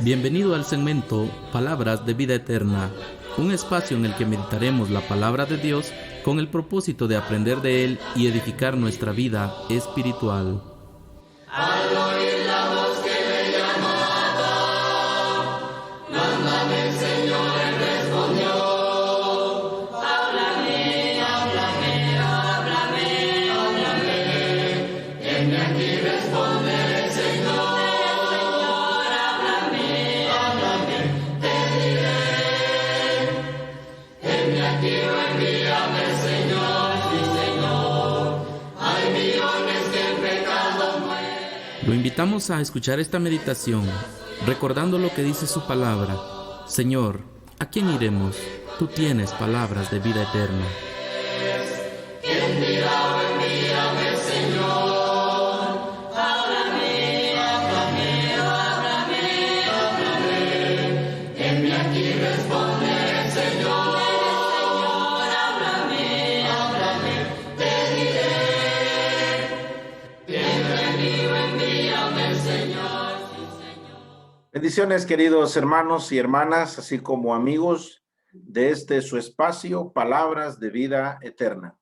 Bienvenido al segmento Palabras de Vida Eterna, un espacio en el que meditaremos la palabra de Dios con el propósito de aprender de Él y edificar nuestra vida espiritual. Al oír la voz que me llamaba, mándame, Señor, Él respondió. Háblame, háblame, háblame, háblame. Heme aquí, responderé, Señor. Háblame, háblame, te diré. Heme aquí, envíame, Señor, sí, Señor. Hay millones que en pecado mueren. Lo invitamos a escuchar esta meditación, recordando lo que dice su palabra. Señor, ¿a quién iremos? Tú tienes palabras de vida eterna. ¿Quién dirá, envíame, Señor? Háblame, háblame, háblame, háblame. Heme aquí, responderé, Señor. Háblame, háblame, te diré. Bienvenido, envíame, Señor. Bendiciones, queridos hermanos y hermanas, así como amigos de este su espacio, Palabras de Vida Eterna.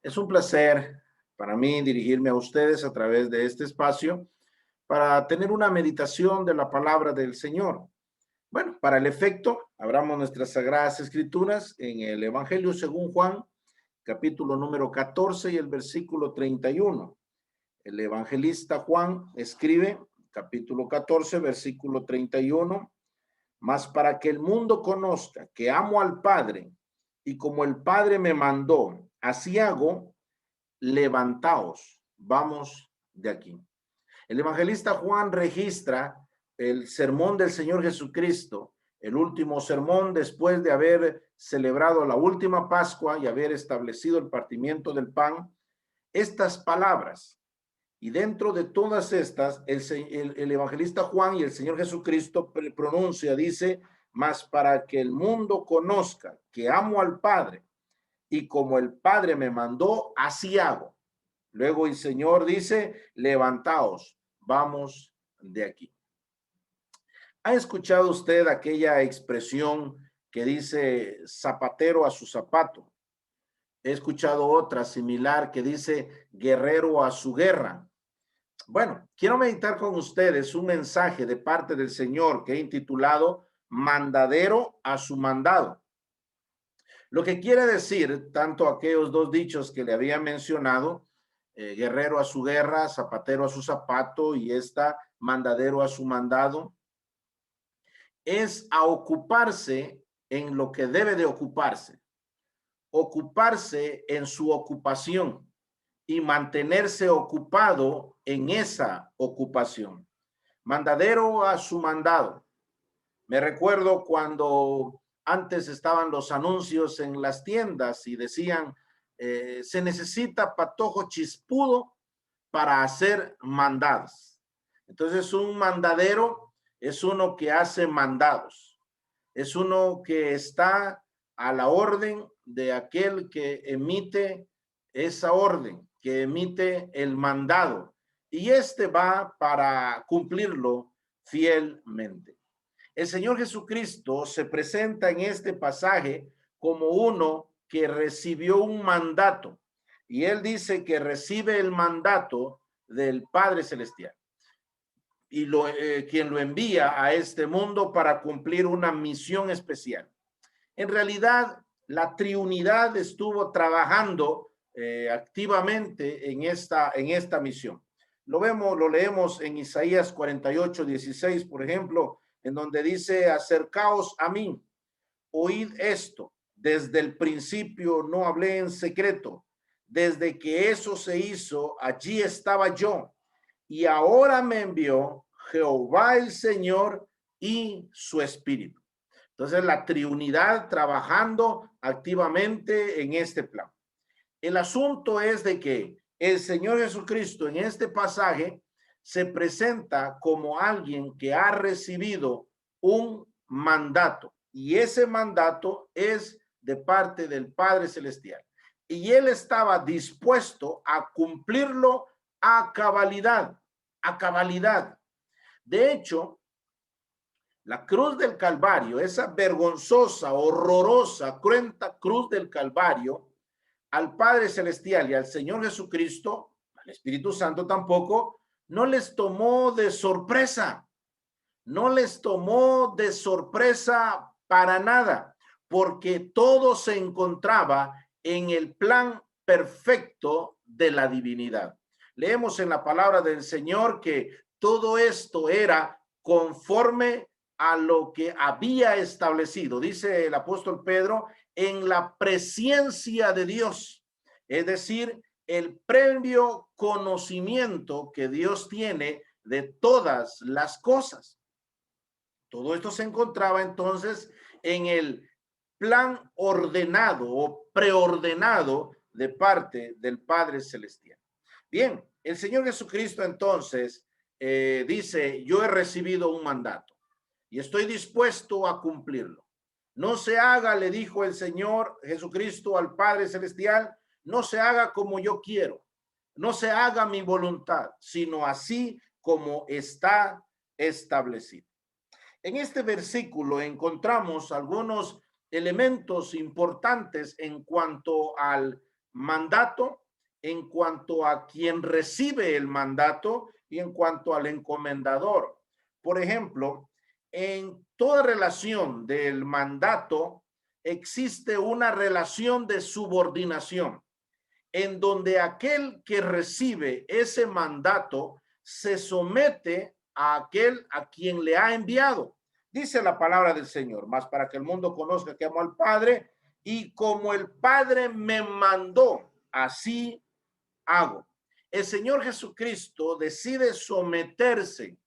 Es un placer para mí dirigirme a ustedes a través de este espacio para tener una meditación de la palabra del Señor. Bueno, para el efecto, abramos nuestras sagradas escrituras en el Evangelio según Juan, capítulo número 14 y el versículo 31. El evangelista Juan escribe, capítulo 14, versículo 31, mas para que el mundo conozca que amo al Padre y como el Padre me mandó, así hago, levantaos, vamos de aquí. El evangelista Juan registra el sermón del Señor Jesucristo, el último sermón después de haber celebrado la última Pascua y haber establecido el partimiento del pan, estas palabras. Y dentro de todas estas, el evangelista Juan y el Señor Jesucristo pronuncia, dice, mas para que el mundo conozca que amo al Padre y como el Padre me mandó, así hago. Luego el Señor dice, levantaos, vamos de aquí. ¿Ha escuchado usted aquella expresión que dice zapatero a su zapato? He escuchado otra similar que dice guerrero a su guerra. Bueno, quiero meditar con ustedes un mensaje de parte del Señor que he intitulado Mandadero a su mandado. Lo que quiere decir, tanto aquellos dos dichos que le había mencionado, guerrero a su guerra, zapatero a su zapato y esta mandadero a su mandado, es a ocuparse en lo que debe de ocuparse en su ocupación y mantenerse ocupado en esa ocupación. Mandadero a su mandado. Me recuerdo cuando antes estaban los anuncios en las tiendas y decían, se necesita patojo chispudo para hacer mandados. Entonces un mandadero es uno que hace mandados. Es uno que está a la orden de aquel que emite esa orden, que emite el mandado, y este va para cumplirlo fielmente. El Señor Jesucristo se presenta en este pasaje como uno que recibió un mandato, y él dice que recibe el mandato del Padre Celestial y quien lo envía a este mundo para cumplir una misión especial. En realidad, la triunidad estuvo trabajando activamente en esta misión. Lo leemos en Isaías 48:16, por ejemplo, en donde dice, acercaos a mí, oíd esto, desde el principio no hablé en secreto, desde que eso se hizo, allí estaba yo, y ahora me envió Jehová el Señor y su Espíritu. Entonces, la triunidad trabajando activamente en este plan. El asunto es de que el Señor Jesucristo en este pasaje se presenta como alguien que ha recibido un mandato y ese mandato es de parte del Padre Celestial y él estaba dispuesto a cumplirlo a cabalidad, a cabalidad. De hecho, La cruz del Calvario, esa vergonzosa, horrorosa, cruenta cruz del Calvario, al Padre Celestial y al Señor Jesucristo, al Espíritu Santo tampoco, no les tomó de sorpresa. No les tomó de sorpresa para nada, porque todo se encontraba en el plan perfecto de la divinidad. Leemos en la palabra del Señor que todo esto era conforme a lo que había establecido, dice el apóstol Pedro, en la presencia de Dios, es decir, el previo conocimiento que Dios tiene de todas las cosas. Todo esto se encontraba entonces en el plan ordenado o preordenado de parte del Padre Celestial. Bien, el Señor Jesucristo entonces dice, yo he recibido un mandato y estoy dispuesto a cumplirlo. No se haga, le dijo el Señor Jesucristo al Padre Celestial, no se haga como yo quiero, no se haga mi voluntad, sino así como está establecido. En este versículo encontramos algunos elementos importantes en cuanto al mandato, en cuanto a quien recibe el mandato y en cuanto al encomendador. Por ejemplo, en toda relación del mandato existe una relación de subordinación, en donde aquel que recibe ese mandato se somete a aquel a quien le ha enviado. Dice la palabra del Señor, más para que el mundo conozca que amo al Padre, y como el Padre me mandó, así hago. El Señor Jesucristo decide someterse,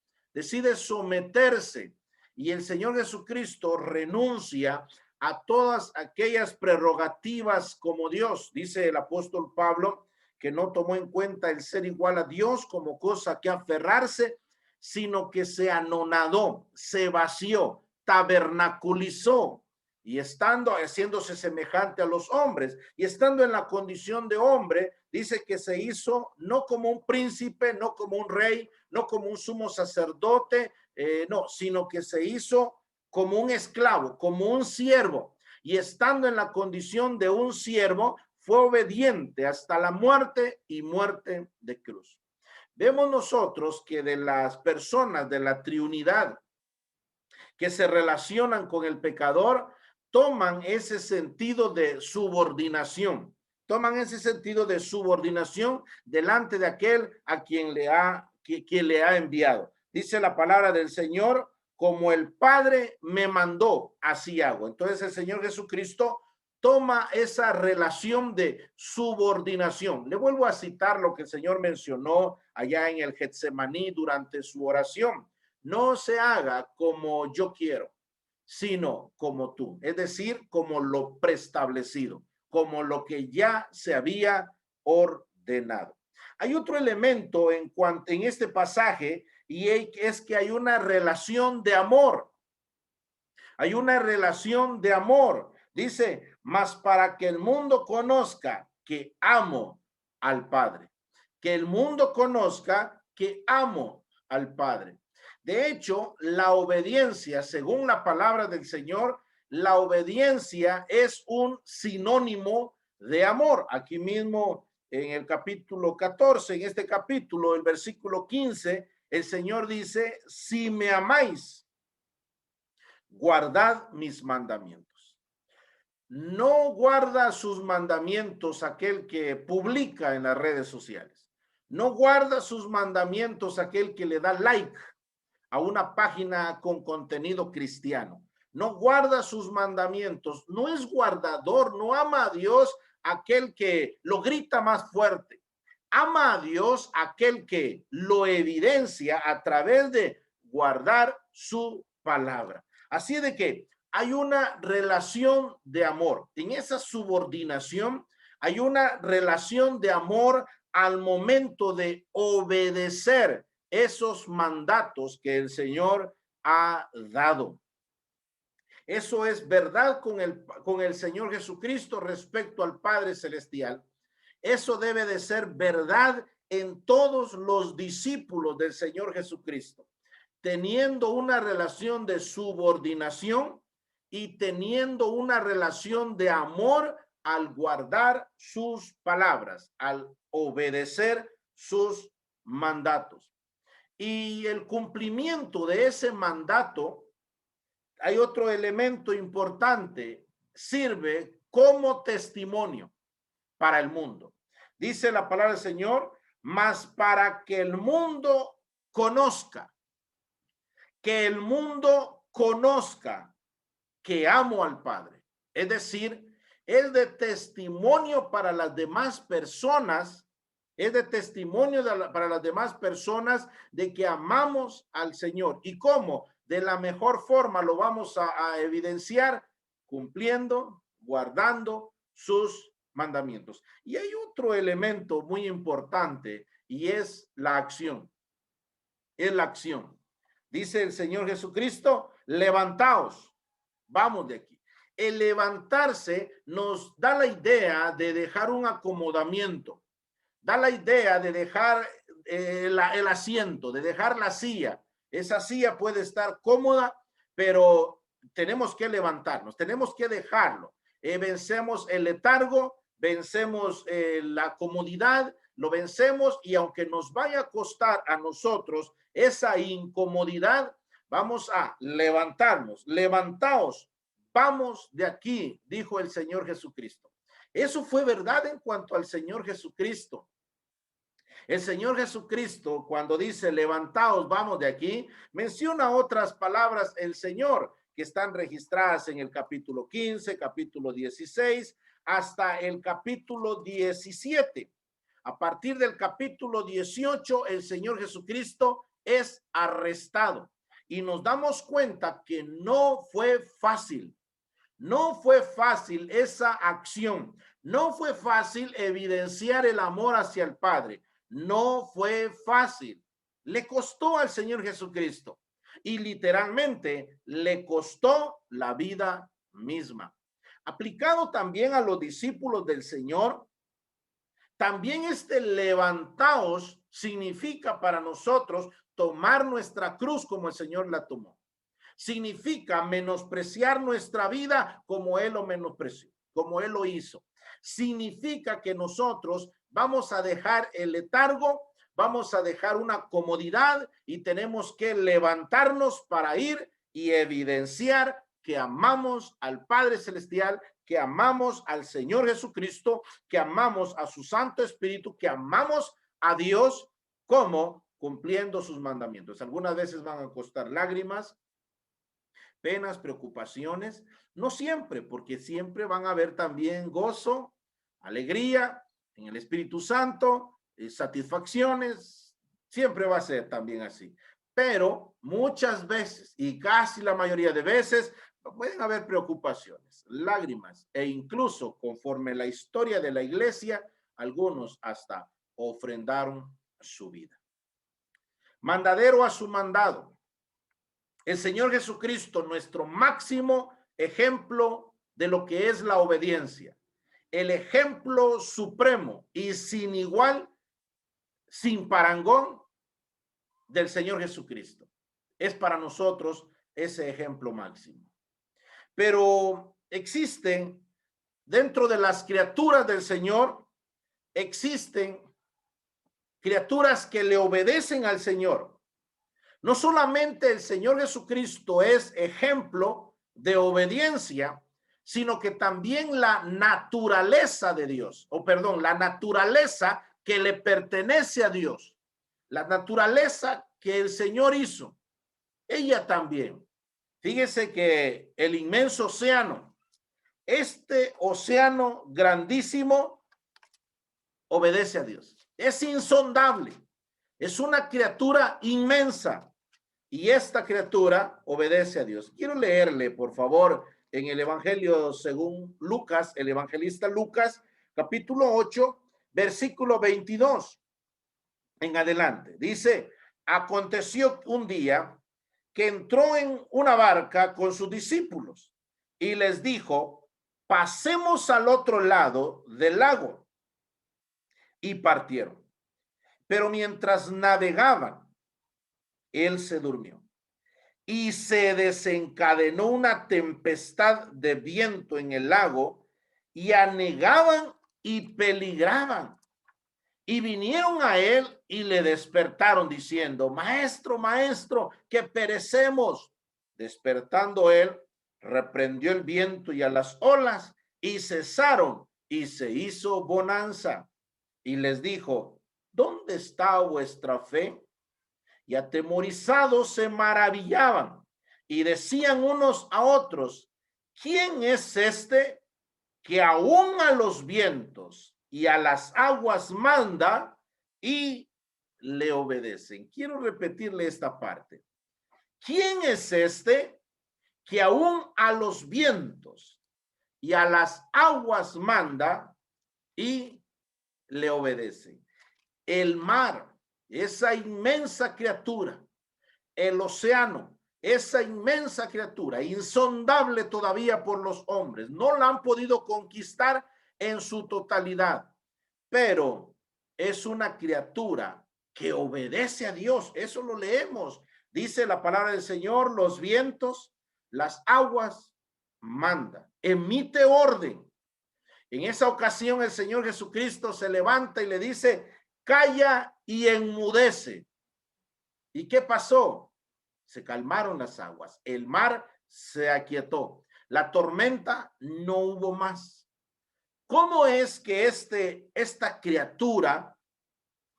y el Señor Jesucristo renuncia a todas aquellas prerrogativas como Dios. Dice el apóstol Pablo que no tomó en cuenta el ser igual a Dios como cosa que aferrarse, sino que se anonadó, se vació, tabernaculizó, y estando, haciéndose semejante a los hombres, y estando en la condición de hombre, dice que se hizo no como un príncipe, no como un rey, no como un sumo sacerdote, no, sino que se hizo como un esclavo, como un siervo, y estando en la condición de un siervo, fue obediente hasta la muerte y muerte de cruz. Vemos nosotros que de las personas de la triunidad que se relacionan con el pecador, toman ese sentido de subordinación, delante de aquel a quien le ha enviado. Dice la palabra del Señor, como el Padre me mandó, así hago. Entonces el Señor Jesucristo toma esa relación de subordinación. Le vuelvo a citar lo que el Señor mencionó allá en el Getsemaní durante su oración. No se haga como yo quiero, sino como tú, es decir, como lo preestablecido, como lo que ya se había ordenado. Hay otro elemento en este pasaje, y es que hay una relación de amor. Hay una relación de amor. Dice, mas para que el mundo conozca que amo al Padre. Que el mundo conozca que amo al Padre. De hecho, la obediencia, según la palabra del Señor, la obediencia es un sinónimo de amor. Aquí mismo en el capítulo 14, en este capítulo, el versículo 15, el Señor dice, si me amáis, guardad mis mandamientos. No guarda sus mandamientos aquel que publica en las redes sociales. No guarda sus mandamientos aquel que le da like a una página con contenido cristiano. No guarda sus mandamientos, no es guardador, no ama a Dios aquel que lo grita más fuerte. Ama a Dios aquel que lo evidencia a través de guardar su palabra. Así de que hay una relación de amor. En esa subordinación hay una relación de amor al momento de obedecer esos mandatos que el Señor ha dado. Eso es verdad con el Señor Jesucristo respecto al Padre Celestial. Eso debe de ser verdad en todos los discípulos del Señor Jesucristo. teniendo una relación de subordinación y teniendo una relación de amor al guardar sus palabras, al obedecer sus mandatos. Y el cumplimiento de ese mandato, hay otro elemento importante, sirve como testimonio para el mundo. Dice la palabra del Señor, mas para que el mundo conozca, que el mundo conozca que amo al Padre. Es decir, es de testimonio para las demás personas, es de testimonio para las demás personas de que amamos al Señor. ¿Y cómo? De la mejor forma lo vamos a evidenciar cumpliendo, guardando sus mandamientos. Y hay otro elemento muy importante y es la acción. Es la acción. Dice el Señor Jesucristo, levantaos, vamos de aquí. El levantarse nos da la idea de dejar un acomodamiento, da la idea de dejar el asiento, de dejar la silla. Esa silla puede estar cómoda, pero tenemos que levantarnos, tenemos que dejarlo. Vencemos el letargo, vencemos la comodidad, lo vencemos y aunque nos vaya a costar a nosotros esa incomodidad, vamos a levantarnos. Levantaos, vamos de aquí, dijo el Señor Jesucristo. Eso fue verdad en cuanto al Señor Jesucristo. El Señor Jesucristo, cuando dice levantaos, vamos de aquí, menciona otras palabras el Señor que están registradas en el capítulo 15, capítulo 16, hasta el capítulo 17. A partir del capítulo 18, el Señor Jesucristo es arrestado y nos damos cuenta que no fue fácil. No fue fácil esa acción. No fue fácil evidenciar el amor hacia el Padre. No fue fácil. Le costó al Señor Jesucristo y literalmente le costó la vida misma. Aplicado también a los discípulos del Señor, también este levantaos significa para nosotros tomar nuestra cruz como el Señor la tomó. Significa menospreciar nuestra vida como Él lo menospreció, como Él lo hizo. Significa que nosotros vamos a dejar el letargo, vamos a dejar una comodidad y tenemos que levantarnos para ir y evidenciar que amamos al Padre Celestial, que amamos al Señor Jesucristo, que amamos a su Santo Espíritu, que amamos a Dios como cumpliendo sus mandamientos. Algunas veces van a costar lágrimas, penas, preocupaciones, no siempre, porque siempre van a haber también gozo, alegría en el Espíritu Santo, satisfacciones, siempre va a ser también así. Pero muchas veces y casi la mayoría de veces pueden haber preocupaciones, lágrimas e incluso conforme la historia de la iglesia, algunos hasta ofrendaron su vida. Mandadero a su mandado. El Señor Jesucristo, nuestro máximo ejemplo de lo que es la obediencia, el ejemplo supremo y sin igual, sin parangón del Señor Jesucristo. Es para nosotros ese ejemplo máximo. Pero existen dentro de las criaturas del Señor, existen criaturas que le obedecen al Señor. No solamente el Señor Jesucristo es ejemplo de obediencia, sino que también la naturaleza de Dios, la naturaleza que le pertenece a Dios, la naturaleza que el Señor hizo, ella también. Fíjese que el inmenso océano, este océano grandísimo, obedece a Dios. Es insondable, es una criatura inmensa y esta criatura obedece a Dios. Quiero leerle, por favor, en el Evangelio según Lucas, el evangelista Lucas, capítulo 8, versículo 22 en adelante. Dice, aconteció un día que entró en una barca con sus discípulos y les dijo, pasemos al otro lado del lago. Y partieron. Pero mientras navegaban, él se durmió. y se desencadenó una tempestad de viento en el lago, y anegaban y peligraban. Y vinieron a él y le despertaron diciendo: Maestro, maestro, que perecemos. Despertando él, reprendió el viento y a las olas, y cesaron, y se hizo bonanza. Y les dijo: ¿dónde está vuestra fe? Y atemorizados se maravillaban y decían unos a otros: ¿quién es este que aún a los vientos y a las aguas manda y le obedecen? Quiero repetirle esta parte. ¿Quién es este que aún a los vientos y a las aguas manda y le obedecen? El mar, esa inmensa criatura, el océano, esa inmensa criatura, insondable todavía por los hombres, no la han podido conquistar en su totalidad, pero es una criatura que obedece a Dios. Eso lo leemos. Dice la palabra del Señor: los vientos, las aguas manda, emite orden. En esa ocasión el Señor Jesucristo se levanta y le dice: calla y enmudece. ¿Y qué pasó? Se calmaron las aguas, el mar se aquietó, la tormenta no hubo más. ¿Cómo es que esta criatura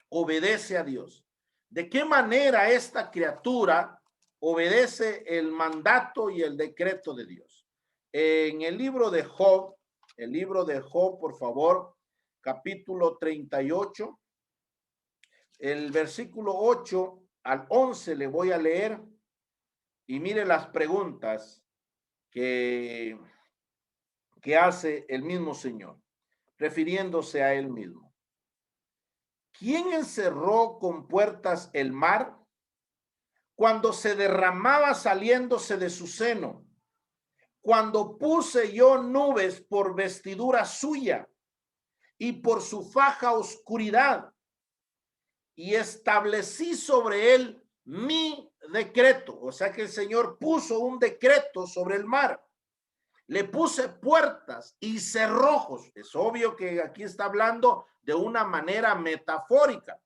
obedece a Dios? ¿De qué manera esta criatura obedece el mandato y el decreto de Dios? En el libro de Job, por favor, capítulo 38, el versículo 8 al 11 le voy a leer, y mire las preguntas que hace el mismo Señor, refiriéndose a él mismo. ¿Quién encerró con puertas el mar cuando se derramaba saliéndose de su seno? Cuando puse yo nubes por vestidura suya y por su faja oscuridad, y establecí sobre él mi decreto. O sea que el Señor puso un decreto sobre el mar. Le puse puertas y cerrojos. Es obvio que aquí está hablando de una manera metafórica.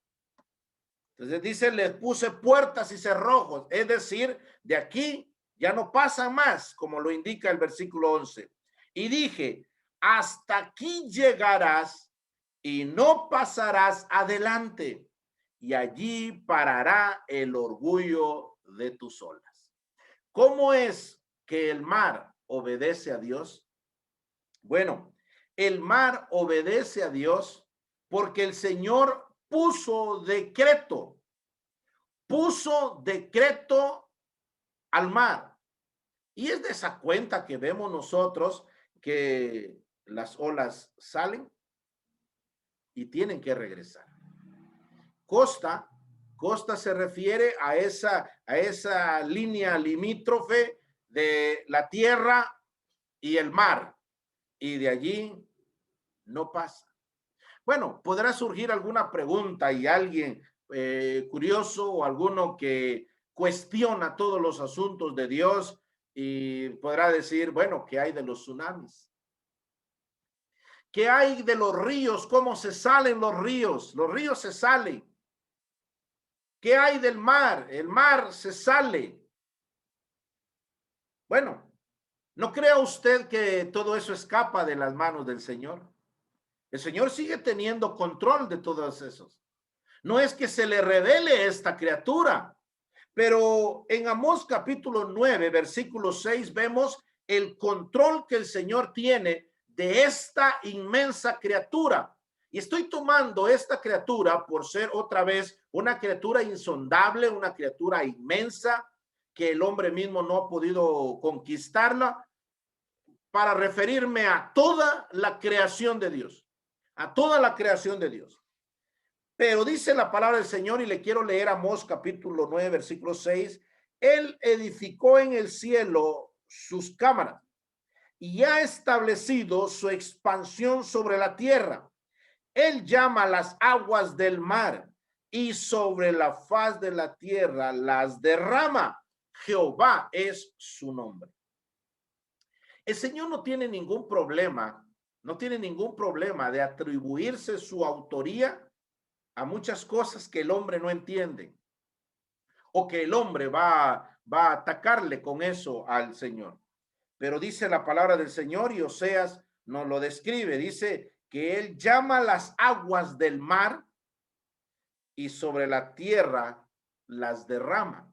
Entonces dice: les puse puertas y cerrojos. Es decir, de aquí ya no pasa más, como lo indica el versículo 11. Y dije: hasta aquí llegarás y no pasarás adelante, y allí parará el orgullo de tus olas. ¿Cómo es que el mar obedece a Dios? Bueno, el mar obedece a Dios porque el Señor puso decreto al mar. Y es de esa cuenta que vemos nosotros que las olas salen y tienen que regresar. Costa se refiere a esa línea limítrofe de la tierra y el mar, y de allí no pasa. Bueno, podrá surgir alguna pregunta y alguien curioso o alguno que cuestiona todos los asuntos de Dios y podrá decir: bueno, ¿qué hay de los tsunamis? ¿Qué hay de los ríos? ¿Cómo se salen los ríos? Los ríos se salen. ¿Qué hay del mar? El mar se sale. Bueno, ¿no crea usted que todo eso escapa de las manos del Señor? El Señor sigue teniendo control de todos esos. No es que se le revele esta criatura, pero en Amós capítulo 9, versículo 6, vemos el control que el Señor tiene de esta inmensa criatura. Y estoy tomando esta criatura por ser otra vez una criatura insondable, una criatura inmensa que el hombre mismo no ha podido conquistarla, para referirme a toda la creación de Dios, a toda la creación de Dios. Pero dice la palabra del Señor, y le quiero leer Amós capítulo 9, versículo 6, Él edificó en el cielo sus cámaras y ha establecido su expansión sobre la tierra. Él llama las aguas del mar y sobre la faz de la tierra las derrama. Jehová es su nombre. El Señor no tiene ningún problema, de atribuirse su autoría a muchas cosas que el hombre no entiende o que el hombre va a atacarle con eso al Señor. Pero dice la palabra del Señor y Oseas nos lo describe, dice que él llama las aguas del mar y sobre la tierra las derrama.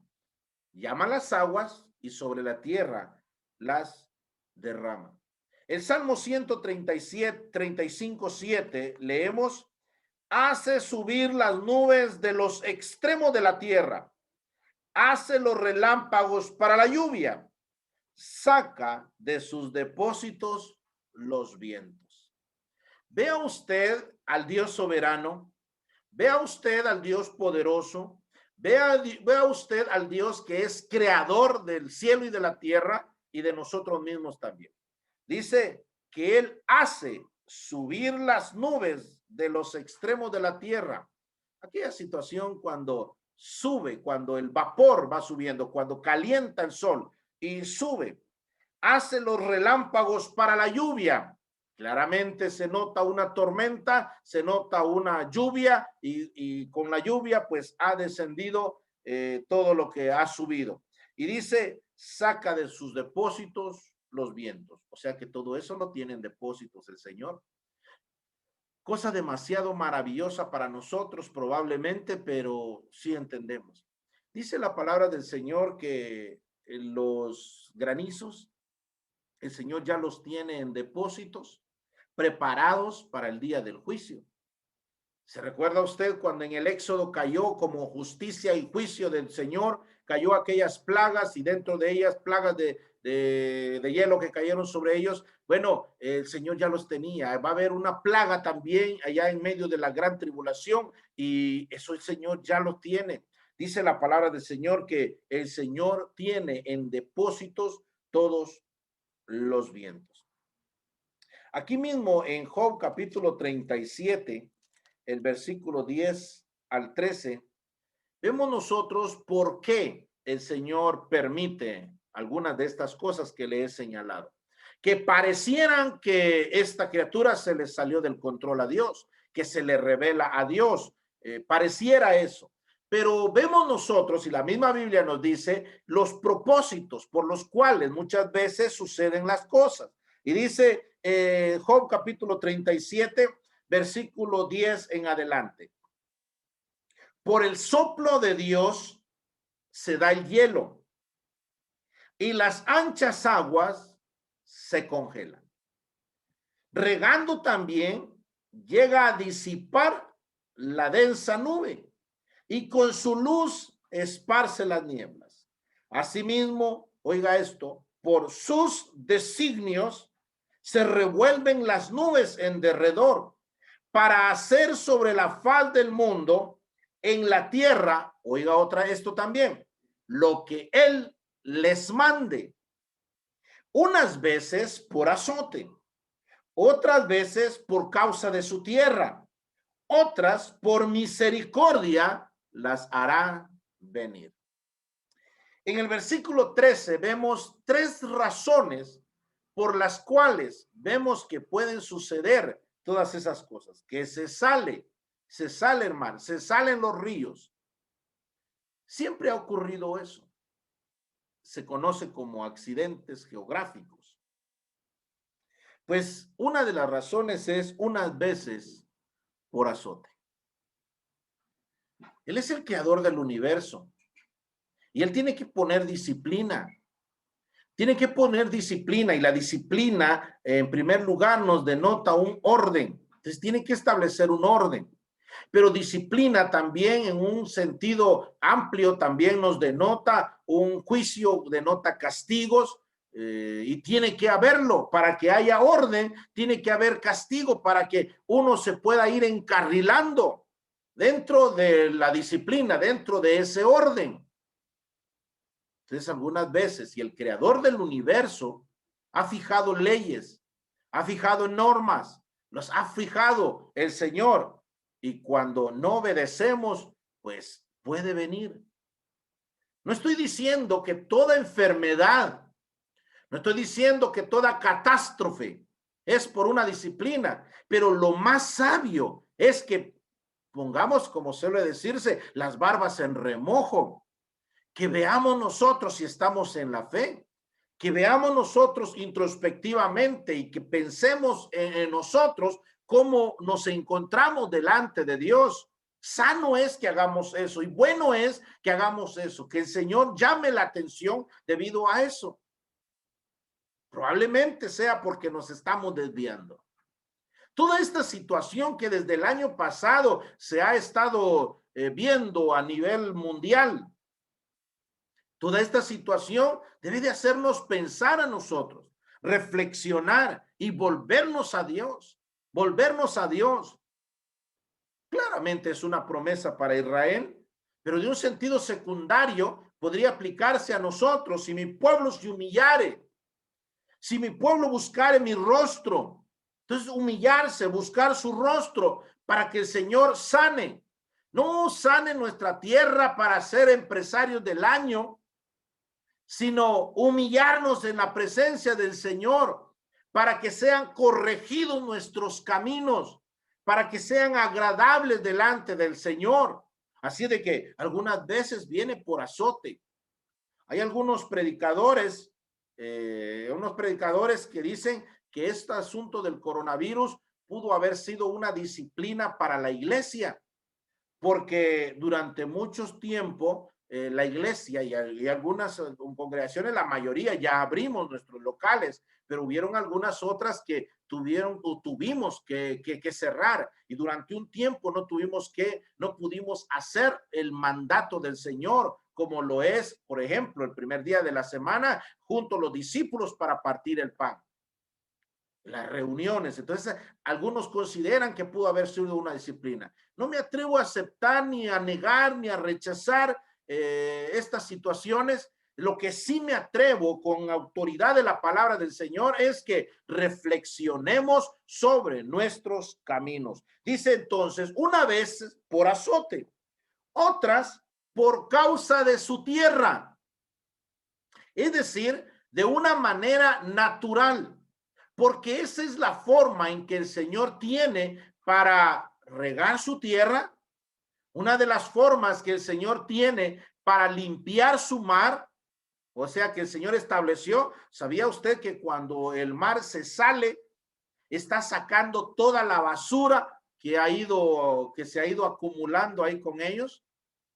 Llama las aguas y sobre la tierra las derrama. El Salmo 137, 35:7 leemos: hace subir las nubes de los extremos de la tierra, hace los relámpagos para la lluvia, saca de sus depósitos los vientos. Vea usted al Dios soberano, vea usted al Dios poderoso, vea usted al Dios que es creador del cielo y de la tierra y de nosotros mismos también. Dice que él hace subir las nubes de los extremos de la tierra. Aquella situación cuando sube, cuando el vapor va subiendo, cuando calienta el sol y sube, hace los relámpagos para la lluvia. Claramente se nota una tormenta, se nota una lluvia y con la lluvia pues ha descendido todo lo que ha subido. Y dice, saca de sus depósitos los vientos. O sea que todo eso lo tiene en depósitos el Señor. Cosa demasiado maravillosa para nosotros probablemente, pero sí entendemos. Dice la palabra del Señor que los granizos, el Señor ya los tiene en depósitos preparados para el día del juicio. ¿Se recuerda usted cuando en el Éxodo cayó como justicia y juicio del Señor, cayó aquellas plagas y dentro de ellas plagas de hielo que cayeron sobre ellos? Bueno, el Señor ya los tenía. Va a haber una plaga también allá en medio de la gran tribulación y eso el Señor ya lo tiene. Dice la palabra del Señor que el Señor tiene en depósitos todos los vientos. Aquí mismo en Job capítulo 37, el versículo 10 al 13, vemos nosotros por qué el Señor permite algunas de estas cosas que le he señalado, que parecieran que esta criatura se le salió del control a Dios, que se le revela a Dios, pareciera eso. Pero vemos nosotros, y la misma Biblia nos dice, los propósitos por los cuales muchas veces suceden las cosas. Y dice Job capítulo 37, versículo 10 en adelante. Por el soplo de Dios se da el hielo y las anchas aguas se congelan. Regando también llega a disipar la densa nube y con su luz esparce las nieblas. Asimismo, oiga esto, por sus designios se revuelven las nubes en derredor para hacer sobre la faz del mundo en la tierra, oiga esto también, lo que él les mande, unas veces por azote, otras veces por causa de su tierra, otras por misericordia las hará venir. En el versículo 13 vemos tres razones por las cuales vemos que pueden suceder todas esas cosas, que se sale el mar, se salen los ríos. Siempre ha ocurrido eso. Se conoce como accidentes geográficos. Pues una de las razones es unas veces por azote. Él es el creador del universo y él tiene que poner disciplina. Tiene que poner disciplina y la disciplina en primer lugar nos denota un orden. Entonces tiene que establecer un orden. Pero disciplina también en un sentido amplio también nos denota un juicio, denota castigos y tiene que haberlo para que haya orden, tiene que haber castigo para que uno se pueda ir encarrilando dentro de la disciplina, dentro de ese orden. Entonces, algunas veces, si el creador del universo ha fijado leyes, ha fijado normas, los ha fijado el Señor, y cuando no obedecemos, pues puede venir. No estoy diciendo que toda enfermedad, no estoy diciendo que toda catástrofe es por una disciplina, pero lo más sabio es que pongamos, como suele decirse, las barbas en remojo, que veamos nosotros si estamos en la fe, que veamos nosotros introspectivamente y que pensemos en nosotros cómo nos encontramos delante de Dios. Sano es que hagamos eso y bueno es que hagamos eso, que el Señor llame la atención debido a eso. Probablemente sea porque nos estamos desviando. Toda esta situación que desde el año pasado se ha estado viendo a nivel mundial, toda esta situación debe de hacernos pensar a nosotros, reflexionar y volvernos a Dios, volvernos a Dios. Claramente es una promesa para Israel, pero de un sentido secundario podría aplicarse a nosotros. Si mi pueblo se humillare, si mi pueblo buscare mi rostro, entonces humillarse, buscar su rostro para que el Señor sane. No sane nuestra tierra para ser empresarios del año, sino humillarnos en la presencia del Señor para que sean corregidos nuestros caminos, para que sean agradables delante del Señor. Así de que algunas veces viene por azote. Hay algunos predicadores, que dicen que este asunto del coronavirus pudo haber sido una disciplina para la iglesia, porque durante mucho tiempo la iglesia y algunas congregaciones, la mayoría ya abrimos nuestros locales, pero hubieron algunas otras que tuvimos que cerrar, y durante un tiempo no pudimos hacer el mandato del Señor, como lo es, por ejemplo, el primer día de la semana, junto a los discípulos para partir el pan. Las reuniones. Entonces, algunos consideran que pudo haber sido una disciplina. No me atrevo a aceptar, ni a negar, ni a rechazar estas situaciones. Lo que sí me atrevo con autoridad de la palabra del Señor es que reflexionemos sobre nuestros caminos. Dice entonces, una vez por azote, otras por causa de su tierra. Es decir, de una manera natural, porque esa es la forma en que el Señor tiene para regar su tierra, una de las formas que el Señor tiene para limpiar su mar, o sea que el Señor estableció. ¿Sabía usted que cuando el mar se sale, está sacando toda la basura que se ha ido acumulando ahí con ellos?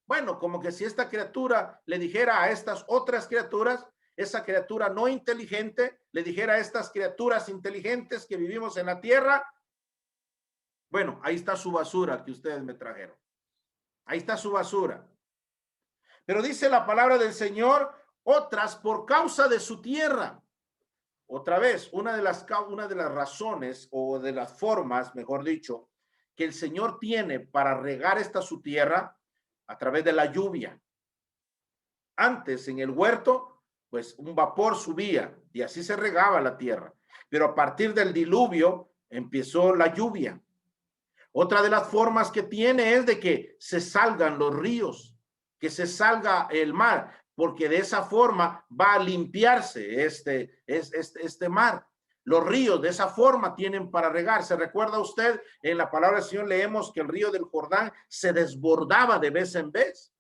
Bueno, como que si esta criatura le dijera a estas otras criaturas, esa criatura no inteligente le dijera a estas criaturas inteligentes que vivimos en la tierra, bueno, ahí está su basura que ustedes me trajeron. Ahí está su basura. Pero dice la palabra del Señor, otras por causa de su tierra. Otra vez, una de las razones, o de las formas, mejor dicho, que el Señor tiene para regar esta su tierra, a través de la lluvia. Antes en el huerto, pues un vapor subía y así se regaba la tierra. Pero a partir del diluvio empezó la lluvia. Otra de las formas que tiene es de que se salgan los ríos, que se salga el mar, porque de esa forma va a limpiarse este mar. Los ríos de esa forma tienen para regar. ¿Se recuerda usted? En la palabra del Señor leemos que el río del Jordán se desbordaba de vez en vez.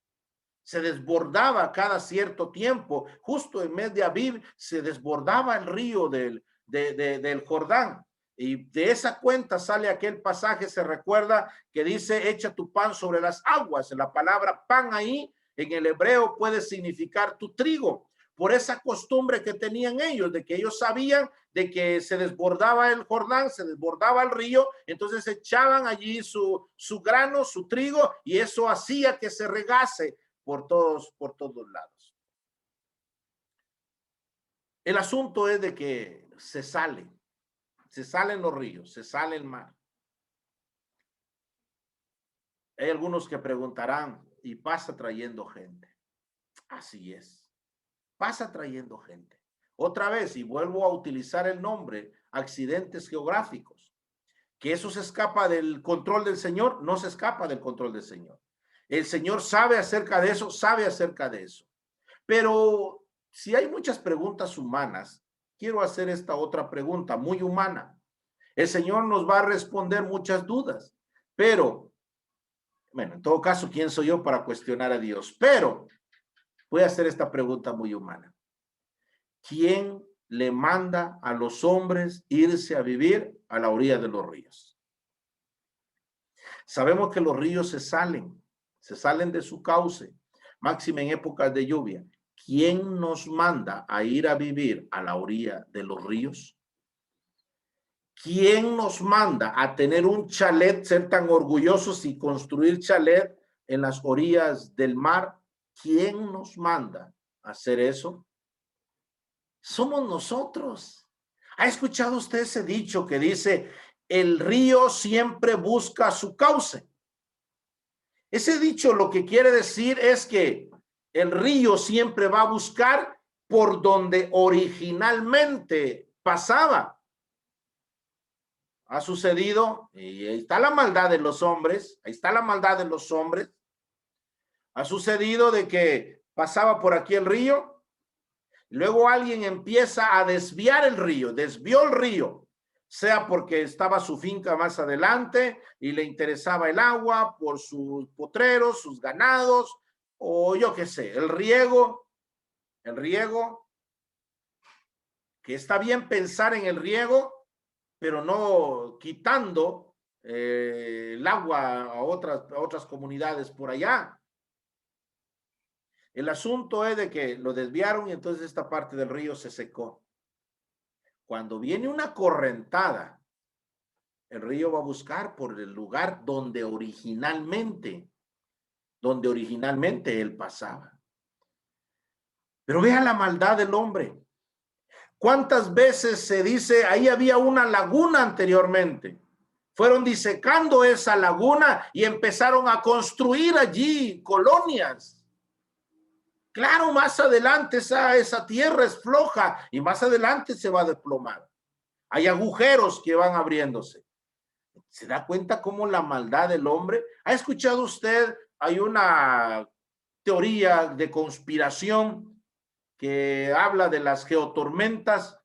Se desbordaba cada cierto tiempo. Justo en mes de Abib se desbordaba el río del Jordán. Y de esa cuenta sale aquel pasaje, se recuerda, que dice, echa tu pan sobre las aguas. La palabra pan ahí en el hebreo puede significar tu trigo. Por esa costumbre que tenían ellos, de que ellos sabían de que se desbordaba el Jordán, se desbordaba el río, entonces echaban allí su grano, su trigo, y eso hacía que se regase por todos lados. El asunto es de que se salen los ríos, se sale el mar. Hay algunos que preguntarán, y pasa trayendo gente. Así es, pasa trayendo gente. Otra vez, y vuelvo a utilizar el nombre, accidentes geográficos. Que eso se escapa del control del Señor, no se escapa del control del Señor. El Señor sabe acerca de eso, Pero si hay muchas preguntas humanas, quiero hacer esta otra pregunta muy humana. El Señor nos va a responder muchas dudas, pero, bueno, en todo caso, ¿quién soy yo para cuestionar a Dios? Pero voy a hacer esta pregunta muy humana. ¿Quién le manda a los hombres irse a vivir a la orilla de los ríos? Sabemos que los ríos se salen de su cauce, máxime en épocas de lluvia. ¿Quién nos manda a ir a vivir a la orilla de los ríos? ¿Quién nos manda a tener un chalet, ser tan orgullosos y construir chalet en las orillas del mar? ¿Quién nos manda a hacer eso? Somos nosotros. ¿Ha escuchado usted ese dicho que dice, el río siempre busca su cauce? Ese dicho lo que quiere decir es que el río siempre va a buscar por donde originalmente pasaba. Ha sucedido, y ahí está la maldad de los hombres, ahí está la maldad de los hombres. Ha sucedido de que pasaba por aquí el río, luego alguien empieza a desviar el río, desvió el río, sea porque estaba su finca más adelante y le interesaba el agua por sus potreros, sus ganados, o yo qué sé, el riego, que está bien pensar en el riego, pero no quitando el agua a otras comunidades por allá. El asunto es de que lo desviaron y entonces esta parte del río se secó. Cuando viene una correntada, el río va a buscar por el lugar donde originalmente él pasaba. Pero vea la maldad del hombre. ¿Cuántas veces se dice, ahí había una laguna anteriormente? Fueron disecando esa laguna y empezaron a construir allí colonias. Claro, más adelante esa tierra es floja y más adelante se va a desplomar. Hay agujeros que van abriéndose. ¿Se da cuenta cómo la maldad del hombre? ¿Ha escuchado usted? Hay una teoría de conspiración que habla de las geotormentas,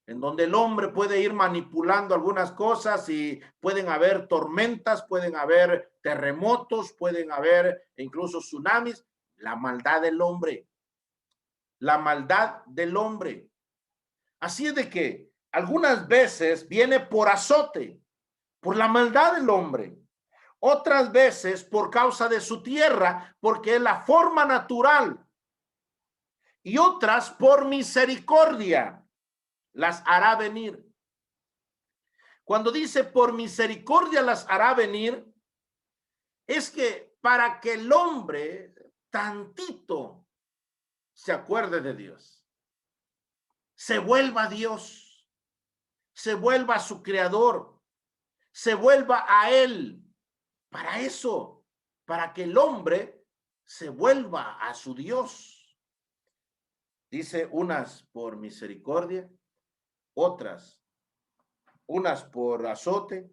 en donde el hombre puede ir manipulando algunas cosas y pueden haber tormentas, pueden haber terremotos, pueden haber incluso tsunamis. La maldad del hombre. La maldad del hombre. Así es de que algunas veces viene por azote, por la maldad del hombre. Otras veces por causa de su tierra, porque es la forma natural. Y otras por misericordia las hará venir. Cuando dice por misericordia las hará venir, es que para que el hombre tantito se acuerde de Dios, se vuelva a Dios, se vuelva a su creador, se vuelva a él. Para eso, para que el hombre se vuelva a su Dios. Dice unas por misericordia, unas por azote,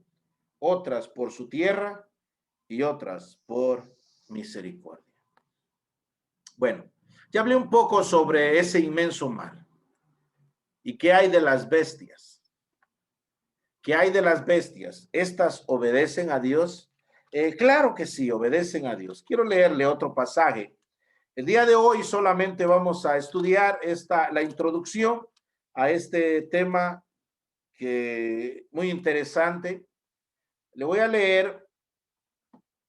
otras por su tierra y otras por misericordia. Bueno, ya hablé un poco sobre ese inmenso mar. ¿Y qué hay de las bestias? ¿Qué hay de las bestias? ¿Estas obedecen a Dios? Claro que sí, obedecen a Dios. Quiero leerle otro pasaje. El día de hoy solamente vamos a estudiar la introducción a este tema que muy interesante. Le voy a leer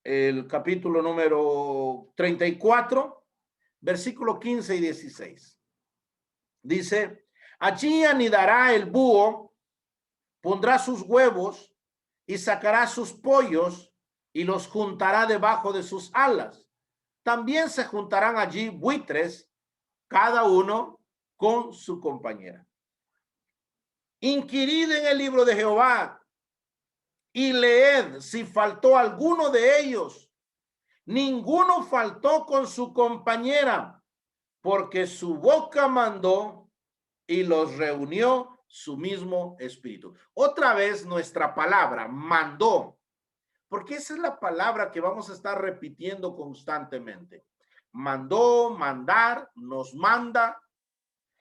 el capítulo número 34, versículo 15 y 16. Dice, allí anidará el búho, pondrá sus huevos y sacará sus pollos y los juntará debajo de sus alas. También se juntarán allí buitres, cada uno con su compañera. Inquirid en el libro de Jehová y leed si faltó alguno de ellos. Ninguno faltó con su compañera, porque su boca mandó y los reunió su mismo espíritu. Otra vez nuestra palabra, mandó, porque esa es la palabra que vamos a estar repitiendo constantemente. mandó, mandar, nos manda.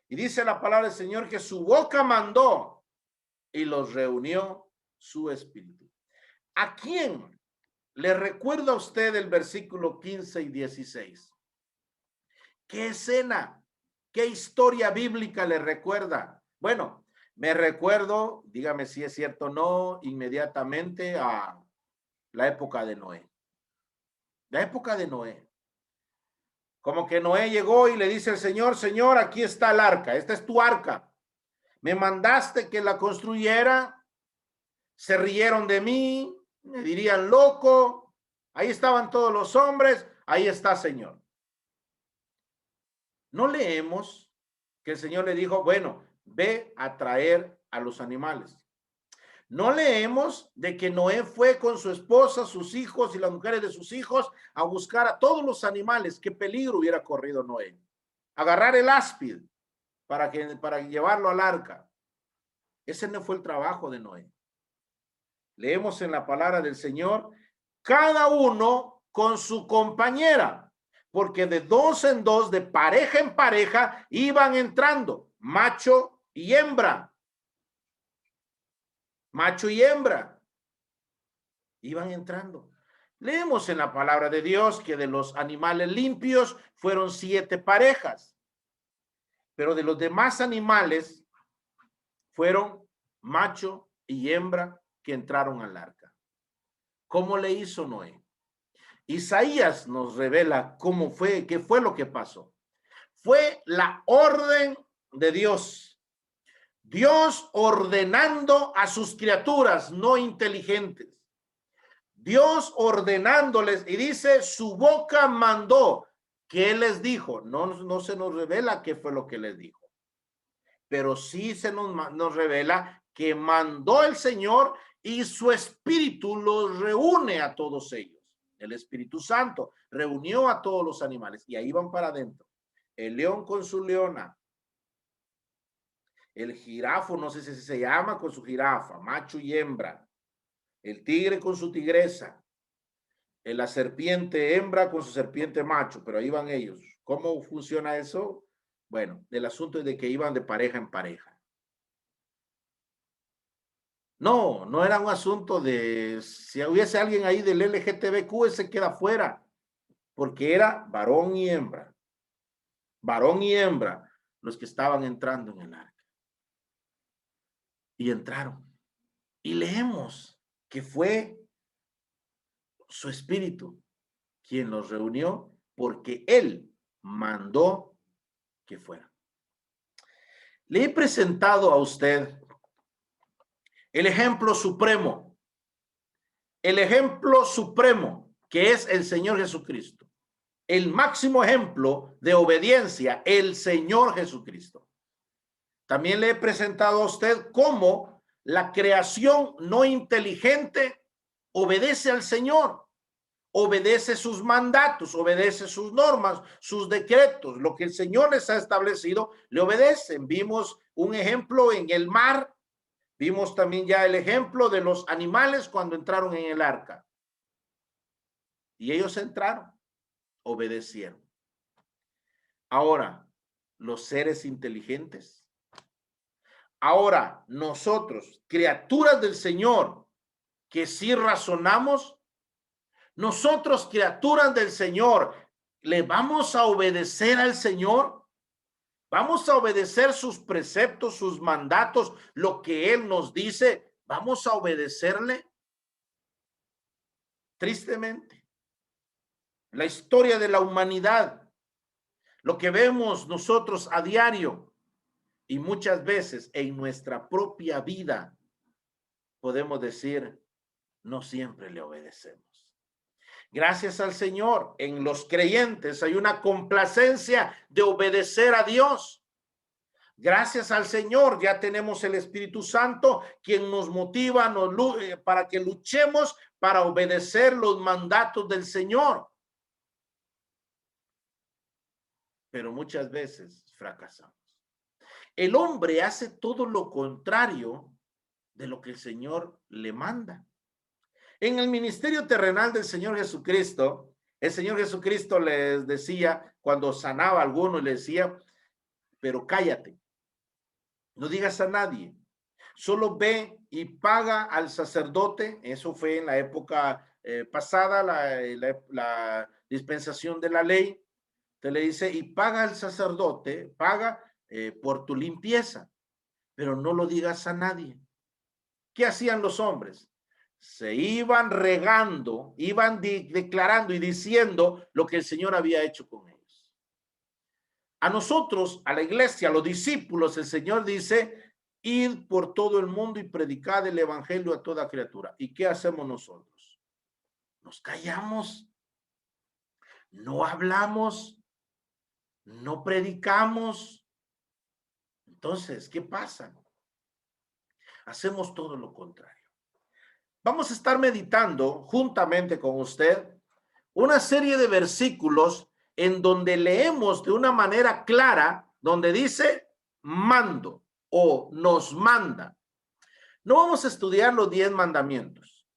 Y dice la palabra del Señor que su boca mandó y los reunió su espíritu. ¿A quién le recuerda a usted el versículo 15 y 16? ¿Qué escena, qué historia bíblica le recuerda? Bueno, me recuerdo, dígame si es cierto o no, inmediatamente a la época de Noé. La época de Noé. Como que Noé llegó y le dice al Señor, Señor, aquí está el arca, esta es tu arca. Me mandaste que la construyera, se rieron de mí, me dirían loco, ahí estaban todos los hombres, ahí está, Señor. No leemos que el Señor le dijo, bueno, ve a traer a los animales. No leemos de que Noé fue con su esposa, sus hijos y las mujeres de sus hijos a buscar a todos los animales. Qué peligro hubiera corrido Noé. Agarrar el áspid para llevarlo al arca. Ese no fue el trabajo de Noé. Leemos en la palabra del Señor, cada uno con su compañera, porque de dos en dos, de pareja en pareja, iban entrando, macho y hembra. Macho y hembra iban entrando. Leemos en la palabra de Dios que de los animales limpios fueron 7 parejas, pero de los demás animales fueron macho y hembra que entraron al arca. ¿Cómo le hizo Noé? Isaías nos revela cómo fue, qué fue lo que pasó. Fue la orden de Dios. Dios ordenando a sus criaturas no inteligentes. Dios ordenándoles, y dice, su boca mandó. ¿Qué les dijo? No se nos revela qué fue lo que les dijo. Pero sí se nos revela que mandó el Señor y su espíritu los reúne a todos ellos. El Espíritu Santo reunió a todos los animales y ahí van para adentro. El león con su leona. El jirafo, no sé si se llama, con su jirafa, macho y hembra. El tigre con su tigresa. La serpiente hembra con su serpiente macho, pero ahí van ellos. ¿Cómo funciona eso? Bueno, el asunto es de que iban de pareja en pareja. No era un asunto de si hubiese alguien ahí del LGTBQ, ese queda fuera, porque era varón y hembra. Varón y hembra los que estaban entrando en el arca. Y entraron. Y leemos que fue su espíritu quien los reunió porque él mandó que fueran. Le he presentado a usted el ejemplo supremo que es el Señor Jesucristo. El máximo ejemplo de obediencia, el Señor Jesucristo. También le he presentado a usted cómo la creación no inteligente obedece al Señor, obedece sus mandatos, obedece sus normas, sus decretos, lo que el Señor les ha establecido, le obedecen. Vimos un ejemplo en el mar, vimos también ya el ejemplo de los animales cuando entraron en el arca. Y ellos entraron, obedecieron. Ahora, los seres inteligentes. Ahora, nosotros, criaturas del Señor, que sí razonamos, nosotros, criaturas del Señor, ¿le vamos a obedecer al Señor? ¿Vamos a obedecer sus preceptos, sus mandatos, lo que Él nos dice? ¿Vamos a obedecerle? Tristemente, la historia de la humanidad, lo que vemos nosotros a diario, y muchas veces en nuestra propia vida podemos decir, no siempre le obedecemos. Gracias al Señor, en los creyentes hay una complacencia de obedecer a Dios. Gracias al Señor ya tenemos el Espíritu Santo quien nos motiva para que luchemos para obedecer los mandatos del Señor. Pero muchas veces fracasamos. El hombre hace todo lo contrario de lo que el Señor le manda. En el ministerio terrenal del Señor Jesucristo, El Señor Jesucristo les decía, cuando sanaba a alguno, y le decía, pero cállate, no digas a nadie, solo ve y paga al sacerdote. Eso fue en la época pasada, la dispensación de la ley. Te le dice, y paga al sacerdote, paga por tu limpieza, pero no lo digas a nadie. ¿Qué hacían los hombres? Se iban regando, iban declarando y diciendo lo que el Señor había hecho con ellos. A nosotros, a la iglesia, a los discípulos, el Señor dice, id por todo el mundo y predicad el evangelio a toda criatura. ¿Y qué hacemos nosotros? Nos callamos, no hablamos, no predicamos. Entonces, ¿qué pasa? Hacemos todo lo contrario. Vamos a estar meditando juntamente con usted una serie de versículos en donde leemos de una manera clara, donde dice mando o nos manda. No vamos a estudiar los 10 mandamientos.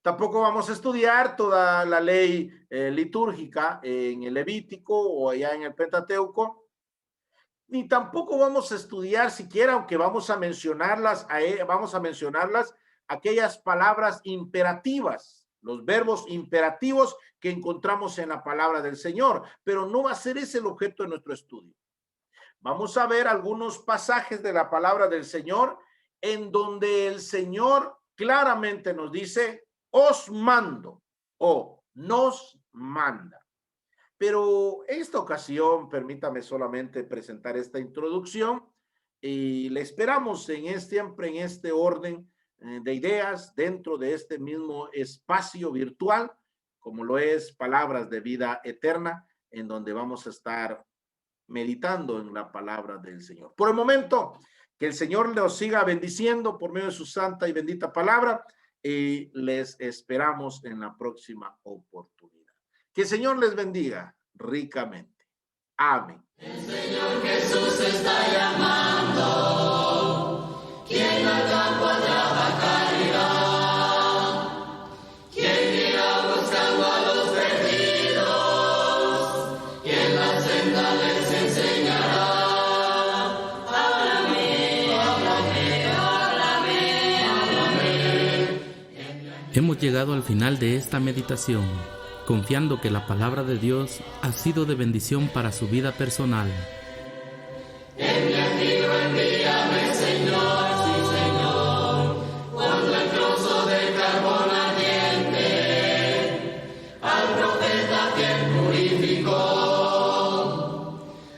Tampoco vamos a estudiar toda la ley litúrgica en el Levítico o allá en el Pentateuco. Ni tampoco vamos a estudiar siquiera, aunque vamos a mencionarlas, aquellas palabras imperativas, los verbos imperativos que encontramos en la palabra del Señor, pero no va a ser ese el objeto de nuestro estudio. Vamos a ver algunos pasajes de la palabra del Señor en donde el Señor claramente nos dice, os mando o nos manda. Pero en esta ocasión, permítame solamente presentar esta introducción y le esperamos siempre en este orden de ideas dentro de este mismo espacio virtual, como lo es Palabras de Vida Eterna, en donde vamos a estar meditando en la palabra del Señor. Por el momento, que el Señor los siga bendiciendo por medio de su santa y bendita palabra, y les esperamos en la próxima oportunidad. Que el Señor les bendiga ricamente. Amén. El Señor Jesús está llamando. ¿Quién al campo a trabajar irá? ¿Quién irá buscando a los perdidos? ¿Quién la senda les enseñará? Háblame, háblame, háblame, háblame. Hemos llegado al final de esta meditación, confiando que la palabra de Dios ha sido de bendición para su vida personal. Envíame, Señor, sí, Señor, cuando el trozo de carbón ardiente al profeta fiel purificó,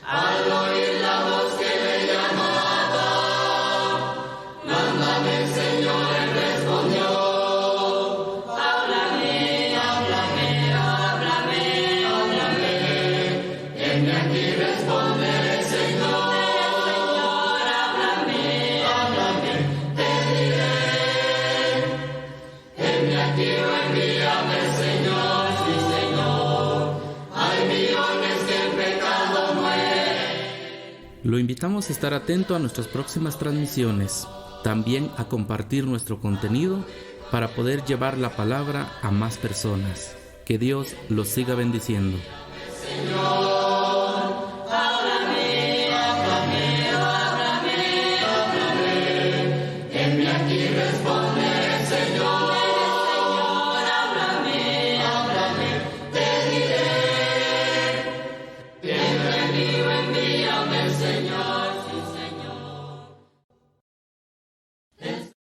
al oír la voz que le llamaba, mándame, Señor, él respondió, háblame, háblame, háblame, háblame, heme aquí, responderé, Señor. Envíame, Señor, sí, Señor. Hay millones que en pecado mueren. Lo invitamos a estar atento a nuestras próximas transmisiones, también a compartir nuestro contenido para poder llevar la palabra a más personas. Que Dios los siga bendiciendo. Señor.